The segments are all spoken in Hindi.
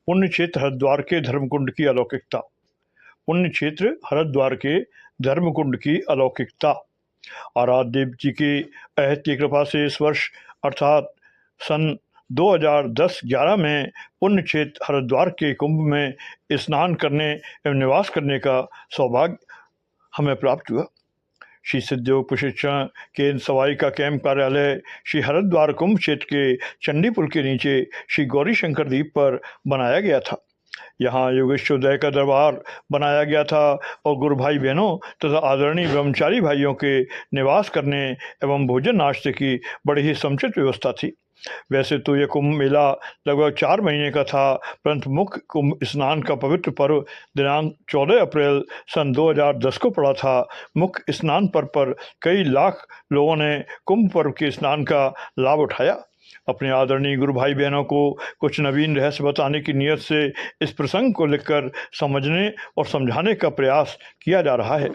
पुण्य क्षेत्र हरिद्वार के धर्मकुंड की अलौकिकता। पुण्य क्षेत्र हरिद्वार के धर्मकुंड की अलौकिकता। आराध्य देव जी की अहद की कृपा से इस वर्ष अर्थात सन 2010-11 में पुण्य क्षेत्र हरिद्वार के कुंभ में स्नान करने एवं निवास करने का सौभाग्य हमें प्राप्त हुआ। श्री सिद्धयोग प्रशिक्षण केंद्र सवाई का कैंप कार्यालय श्री हरिद्वार कुंभ क्षेत्र के चंडीपुल के नीचे श्री गौरी शंकर द्वीप पर बनाया गया था। यहाँ योगेश्वरोदय का दरबार बनाया गया था और गुरु भाई बहनों तथा आदरणीय ब्रह्मचारी भाइयों के निवास करने एवं भोजन नाश्ते की बड़ी ही समुचित व्यवस्था थी। वैसे तो यह कुंभ मेला लगभग 4 महीने का था, परंतु मुख्य कुंभ स्नान का पवित्र पर्व दिनांक 14 अप्रैल सन 2010 को पड़ा था। मुख्य स्नान पर्व पर कई लाख लोगों ने कुंभ पर्व के स्नान का लाभ उठाया। अपने आदरणीय गुरु भाई बहनों को कुछ नवीन रहस्य बताने की नीयत से इस प्रसंग को लिखकर समझने और समझाने का प्रयास किया जा रहा है।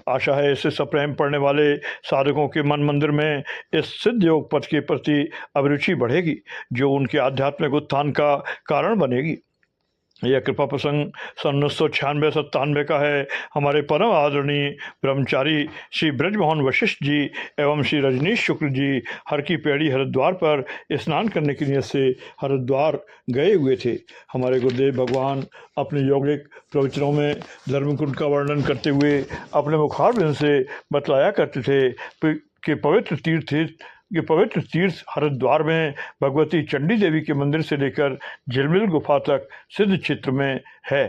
आशा है इससे सप्रेम पढ़ने वाले साधकों के मन मंदिर में इस सिद्ध योग पथ के प्रति अभिरुचि बढ़ेगी, जो उनके आध्यात्मिक उत्थान का कारण बनेगी। यह कृपा प्रसंग सन 1996-97 का है। हमारे परम आदरणीय ब्रह्मचारी श्री ब्रजमोहन वशिष्ठ जी एवं श्री रजनीश शुक्ल जी हर की पेड़ी हरिद्वार पर स्नान करने की नीयत से हरिद्वार गए हुए थे। हमारे गुरुदेव भगवान अपने यौगिक प्रवचनों में धर्मकुंड का वर्णन करते हुए अपने मुखारबिंद से बतलाया करते थे कि पवित्र तीर्थ हरिद्वार में भगवती चंडी देवी के मंदिर से लेकर झिलमिल गुफा तक सिद्ध क्षेत्र में है।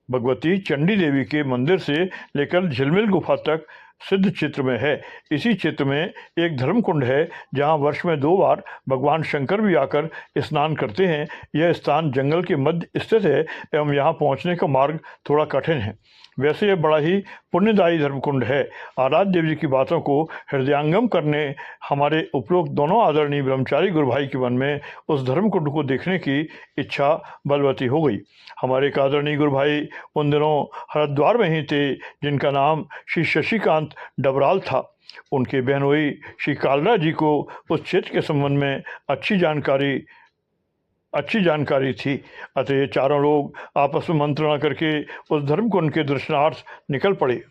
भगवती चंडी देवी के मंदिर से लेकर झिलमिल गुफा तक सिद्ध क्षेत्र में है। इसी क्षेत्र में एक धर्मकुंड है जहां वर्ष में 2 बार भगवान शंकर भी आकर स्नान करते हैं। यह स्थान जंगल के मध्य स्थित है एवं यहां पहुंचने का मार्ग थोड़ा कठिन है। वैसे यह बड़ा ही पुण्यदायी धर्मकुंड है। आराध्य देव जी की बातों को हृदयांगम करने हमारे उपरोक्त दोनों आदरणीय ब्रह्मचारी गुरु भाई के मन में उस धर्मकुंड को देखने की इच्छा बलवती हो गई। हमारे एक आदरणीय गुरु भाई उन दिनों हरिद्वार में ही थे जिनका नाम श्री शशिकांत डबराल था। उनके बहनोई श्री कालरा जी को उस क्षेत्र के संबंध में अच्छी जानकारी थी। अतः ये चारों लोग आपस में मंत्रणा करके उस धर्मकुंड के दर्शनार्थ निकल पड़े।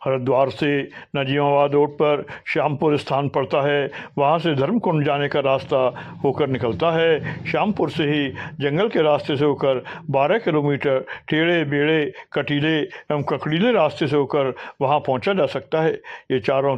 हरिद्वार से नजीमाबाद रोड पर श्यामपुर स्थान पड़ता है। वहाँ से धर्मकुंड जाने का रास्ता होकर निकलता है। श्यामपुर से ही जंगल के रास्ते से होकर 12 किलोमीटर टेढ़े बेड़े कटीले एवं ककड़ीले रास्ते से होकर वहाँ पहुँचा जा सकता है। ये चारों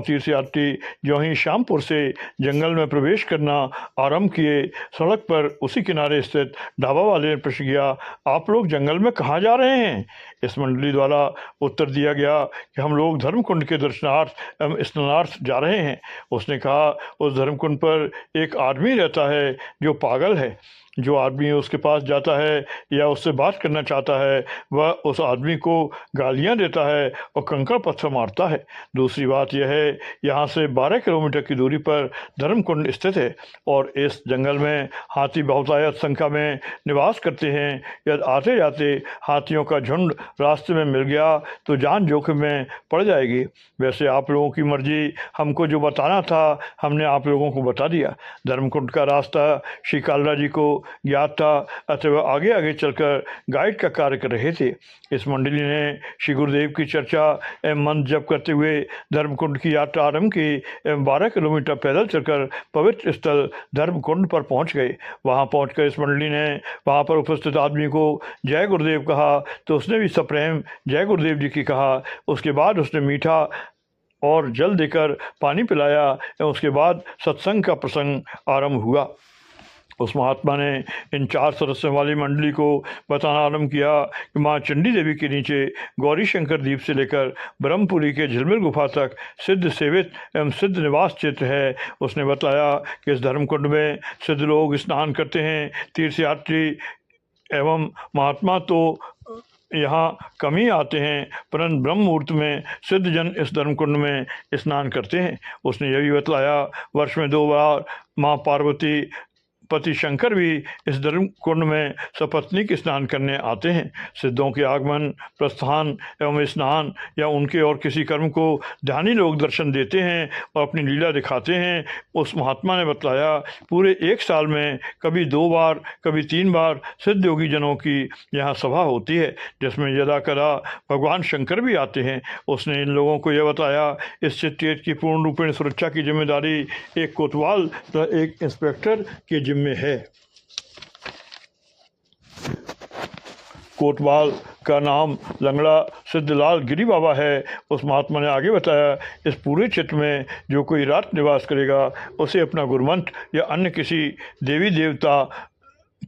तीर्थयात्री जो ही श्यामपुर से जंगल में प्रवेश करना आरंभ किए, सड़क पर उसी किनारे स्थित ढाबा वाले ने प्रश्न किया, आप लोग जंगल में कहाँ जा रहे हैं? इस मंडली द्वारा उत्तर दिया गया कि हम लोग धर्मकुंड के दर्शनार्थ एवं स्नानार्थ जा रहे हैं। उसने कहा, उस धर्मकुंड पर एक आदमी रहता है जो पागल है। जो आदमी उसके पास जाता है या उससे बात करना चाहता है, वह उस आदमी को गालियां देता है और कंकड़ पत्थर मारता है। दूसरी बात यह है, यहाँ से 12 किलोमीटर की दूरी पर धर्मकुंड स्थित है और इस जंगल में हाथी बहुतायत संख्या में निवास करते हैं। यदि आते जाते हाथियों का झुंड रास्ते में मिल गया तो जान जोखिम में पड़ जाएगी। वैसे आप लोगों की मर्जी, हमको जो बताना था हमने आप लोगों को बता दिया। धर्मकुंड का रास्ता श्री कालरा जी को ज्ञात था, अतः आगे आगे चलकर गाइड का कार्य कर रहे थे। इस मंडली ने श्री गुरुदेव की चर्चा एवं मंत्र जप करते हुए धर्मकुंड की यात्रा आरंभ की एवं 12 किलोमीटर पैदल चलकर पवित्र स्थल धर्मकुंड पर पहुंच गए। वहां पहुंचकर इस मंडली ने वहां पर उपस्थित आदमी को जय गुरुदेव कहा तो उसने भी सप्रेम जय गुरुदेव जी की कहा। उसके बाद उसने मीठा और जल देकर पानी पिलाया एवं उसके बाद सत्संग का प्रसंग आरंभ हुआ। उस महात्मा ने इन 4 सदस्यों वाली मंडली को बताना आरंभ किया कि माँ चंडी देवी के नीचे गौरी शंकर द्वीप से लेकर ब्रह्मपुरी के झिलमिल गुफा तक सिद्ध सेवित एवं सिद्ध निवास क्षेत्र है। उसने बताया कि इस धर्मकुंड में सिद्ध लोग स्नान करते हैं। तीर्थयात्री एवं महात्मा तो यहाँ कम ही आते हैं, परंतु ब्रह्म मुहूर्त में सिद्ध जन इस धर्मकुंड में स्नान करते हैं। उसने यह भी बतलाया, वर्ष में 2 बार माँ पति शंकर भी इस धर्म कुंड में सपत्नीक स्नान करने आते हैं। सिद्धों के आगमन, प्रस्थान एवं स्नान या उनके और किसी कर्म को ध्यानी लोग दर्शन देते हैं और अपनी लीला दिखाते हैं। उस महात्मा ने बतलाया, पूरे 1 साल में कभी 2 बार, कभी 3 बार सिद्ध योगी जनों की यहाँ सभा होती है, जिसमें यदा कदा भगवान शंकर भी आते हैं। उसने इन लोगों को यह बताया, इस चित्त की पूर्ण रूपेण सुरक्षा की जिम्मेदारी एक कोतवाल तथा एक इंस्पेक्टर के जिम्मे है। कोतवाल का नाम लंगड़ा सिद्धलाल गिरी बाबा है। उस महात्मा ने आगे बताया, इस पूरे क्षेत्र में जो कोई रात निवास करेगा उसे अपना गुरुमंत्र या अन्य किसी देवी देवता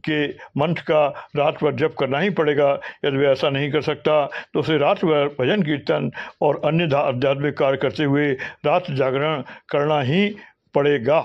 के मंत्र का रात भर जप करना ही पड़ेगा। यदि वह ऐसा नहीं कर सकता तो उसे रात भर भजन कीर्तन और अन्य आध्यात्मिक कार्य करते हुए रात जागरण करना ही पड़ेगा।